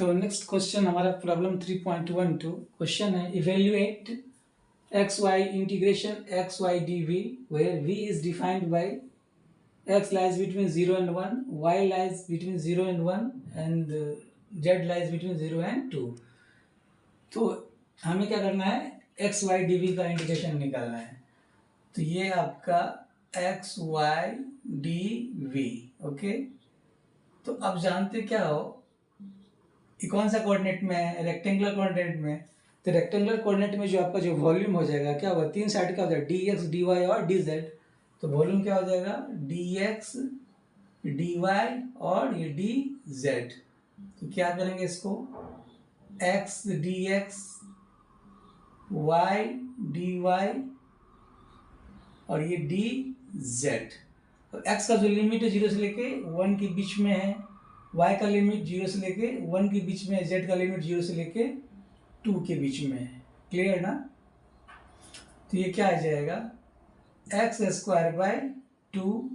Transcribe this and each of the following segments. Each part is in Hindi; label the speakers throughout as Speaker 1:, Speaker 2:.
Speaker 1: तो नेक्स्ट क्वेश्चन हमारा प्रॉब्लम 3.12 क्वेश्चन है evaluate x y integration x y d v where v is defined by x lies between 0 and 1, y lies between 0 and 1 and z lies between 0 and 2। तो हमें क्या करना है, एक्स वाई डी वी का इंटीग्रेशन निकालना है। तो ये आपका x y d v, okay. तो अब जानते क्या हो, ये कौन सा कोऑर्डिनेट में है, रेक्टेंगुलर कोऑर्डिनेट में। तो रेक्टेंगुलर कोऑर्डिनेट में जो आपका जो वॉल्यूम हो जाएगा क्या होगा, तीन साइड का हो जाएगा, डी एक्स डी वाई और डी जेड। तो वॉल्यूम क्या हो जाएगा, डी एक्स डी वाई और ये डी जेड। तो क्या करेंगे इसको, x d x y d y और ये डी जेड। तो एक्स का जो लिमिट है 0 से लेके 1 के बीच में है, y का लिमिट 0 से लेके 1 के बीच में है, z का लिमिट 0 से लेके 2 के बीच में है। क्लियर ना। तो ये क्या आ जाएगा, एक्स स्क्वायर बाय 2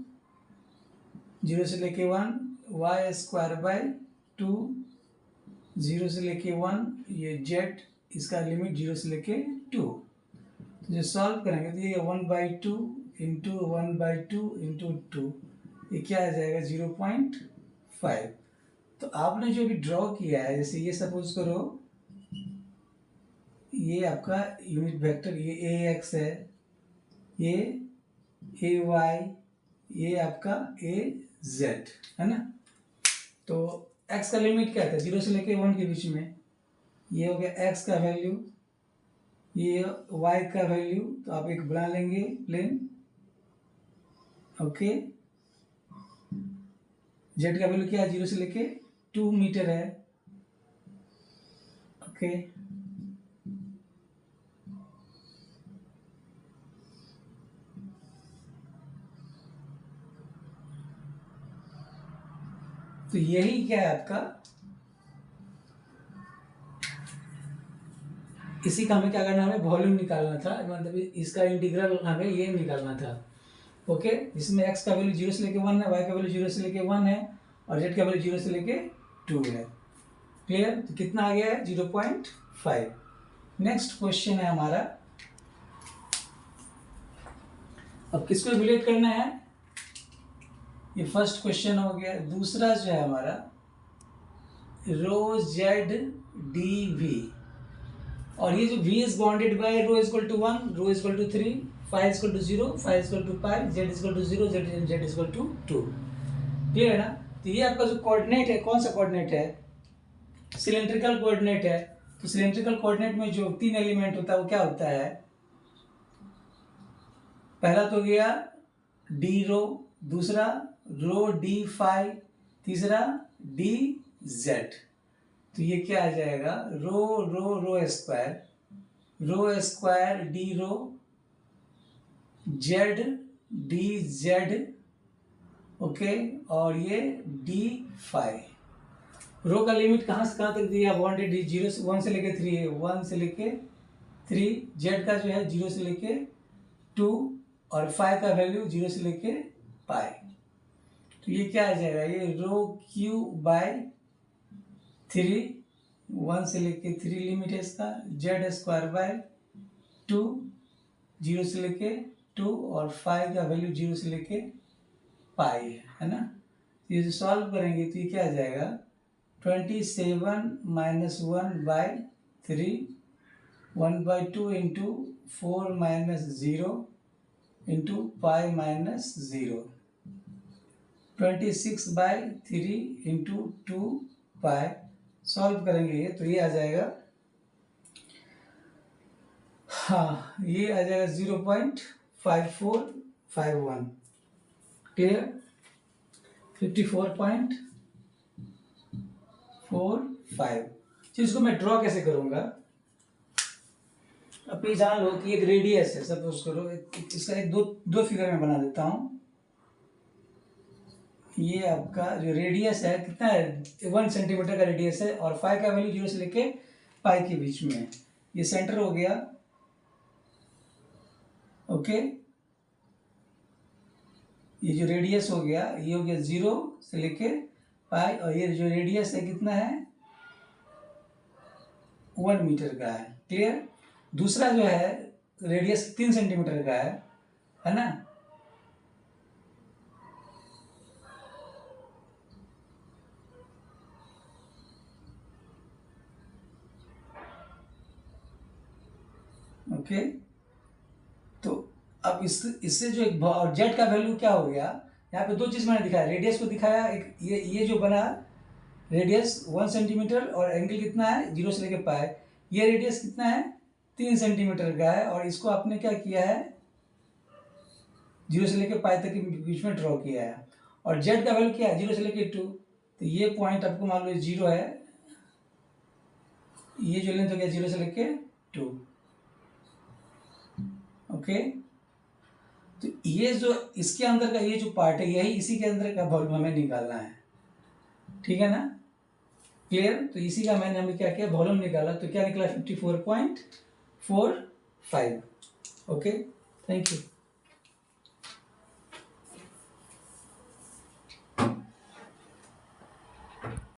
Speaker 1: 0 से लेके 1, वाई स्क्वायर बाय 2 0 से लेके 1, ये z इसका लिमिट 0 से लेके 2। तो जो सॉल्व करेंगे तो ये 1/2 इंटू 1/2 इंटू 2, ये क्या आ जाएगा 0.5। तो आपने जो भी ड्रॉ किया है, जैसे ये सपोज करो ये आपका यूनिट वेक्टर, ये ए एक्स है, ये ए वाई, ये आपका ए जेड है ना। तो एक्स का लिमिट क्या था, 0 से लेके 1 के बीच में, ये हो गया एक्स का वैल्यू, ये वाई का वैल्यू। तो आप एक बना लेंगे प्लेन, ओके। जेड का वैल्यू क्या है, 0 से लेके 2 मीटर है, ओके। तो यही क्या है आपका, इसी का हमें क्या करना, हमें वॉल्यूम निकालना था, मतलब इसका इंटीग्रल हमें ये निकालना था, ओके। जिसमें एक्स का वैल्यू 0 से लेके 1 है, वाई का वैल्यू 0 से लेके 1 है और जेड का वैल्यू 0 से लेके 2 है। क्लियर। तो कितना आ गया है, 0.5। नेक्स्ट क्वेश्चन है हमारा, अब किसको इवेल्युएट करना है, ये फर्स्ट क्वेश्चन हो गया। दूसरा जो है हमारा रो जेड डी वी, और ये जो v is bounded by rho is equal to 1, rho is equal to 3, phi is equal to 0, phi is equal to pi, z is equal to 0, z is equal to 2। Clear है ना। तो ये आपका जो कोऑर्डिनेट है, कौन सा कोऑर्डिनेट है, सिलेंड्रिकल कोऑर्डिनेट है। तो सिलेंड्रिकल कोऑर्डिनेट में जो 3 एलिमेंट होता है वो क्या होता है, पहला तो गया डी रो, दूसरा रो डी फाई, तीसरा डी जेड। तो ये क्या आ जाएगा, रो रो रो स्क्वायर डी रो, जेड डी जेड, ओके, और ये डी फाई। रो का लिमिट कहाँ से कहाँ तक दिया, बाउंडेड 0 से 1 से लेके 3 है, 1 से लेके 3। जेड का जो है 0 से लेके 2 और फाई का वैल्यू 0 से लेके पाई। तो ये क्या आ जाएगा, ये रो क्यू बाय 3, 1 से लेके 3 लिमिट है इसका, जेड स्क्वायर बाय 2 0 से लेके 2 और फाई का वैल्यू 0 से लेके पाई है ना। ये जो सॉल्व करेंगे तो ये क्या आ जाएगा, 27 minus 1/3, 1/2 into 4 minus 0 into pi minus 0, 26/3 into 2 पाई। सॉल्व करेंगे ये तो ये आ जाएगा, हाँ ये आ जाएगा 0.5451। क्लियर, 54.45। तो इसको मैं ड्रॉ कैसे करूंगा, अब ये जान लो कि एक रेडियस है, सपोज करो इसका एक दो फिगर में बना देता हूं। ये आपका जो रेडियस है कितना है, 1 सेंटीमीटर का रेडियस है और फाई का वैल्यू 0 से लेके पाई के बीच में है। ये सेंटर हो गया, ओके। ये जो रेडियस हो गया, ये हो गया 0 से लेके पाई, और ये जो रेडियस है कितना है 1 मीटर का है। क्लियर। दूसरा जो है रेडियस 3 सेंटीमीटर का है ना। ओके, तो अब इससे जो एक और जेड का वैल्यू क्या हो गया, यहाँ पे दो चीज़ मैंने दिखाया, रेडियस को दिखाया, एक ये जो बना रेडियस 1 सेंटीमीटर और एंगल कितना है 0 से लेके पाए, ये रेडियस कितना है 3 सेंटीमीटर का है, और इसको आपने क्या किया है 0 से लेके पाए तक के बीच में ड्रॉ किया है। और जेड का वैल्यू क्या है 0 से लेके 2, तो ये पॉइंट आपको मान लो 0 है, ये जो लेंथ हो गया 0 से लेके 2। ओके, तो ये जो इसके अंदर का ये जो पार्ट है यही इसी के अंदर का वॉल्यूम हमें निकालना है, ठीक है ना। क्लियर। तो इसी का मैंने हमें क्या किया वॉल्यूम निकाला, तो क्या निकला 54.45। Okay, thank you.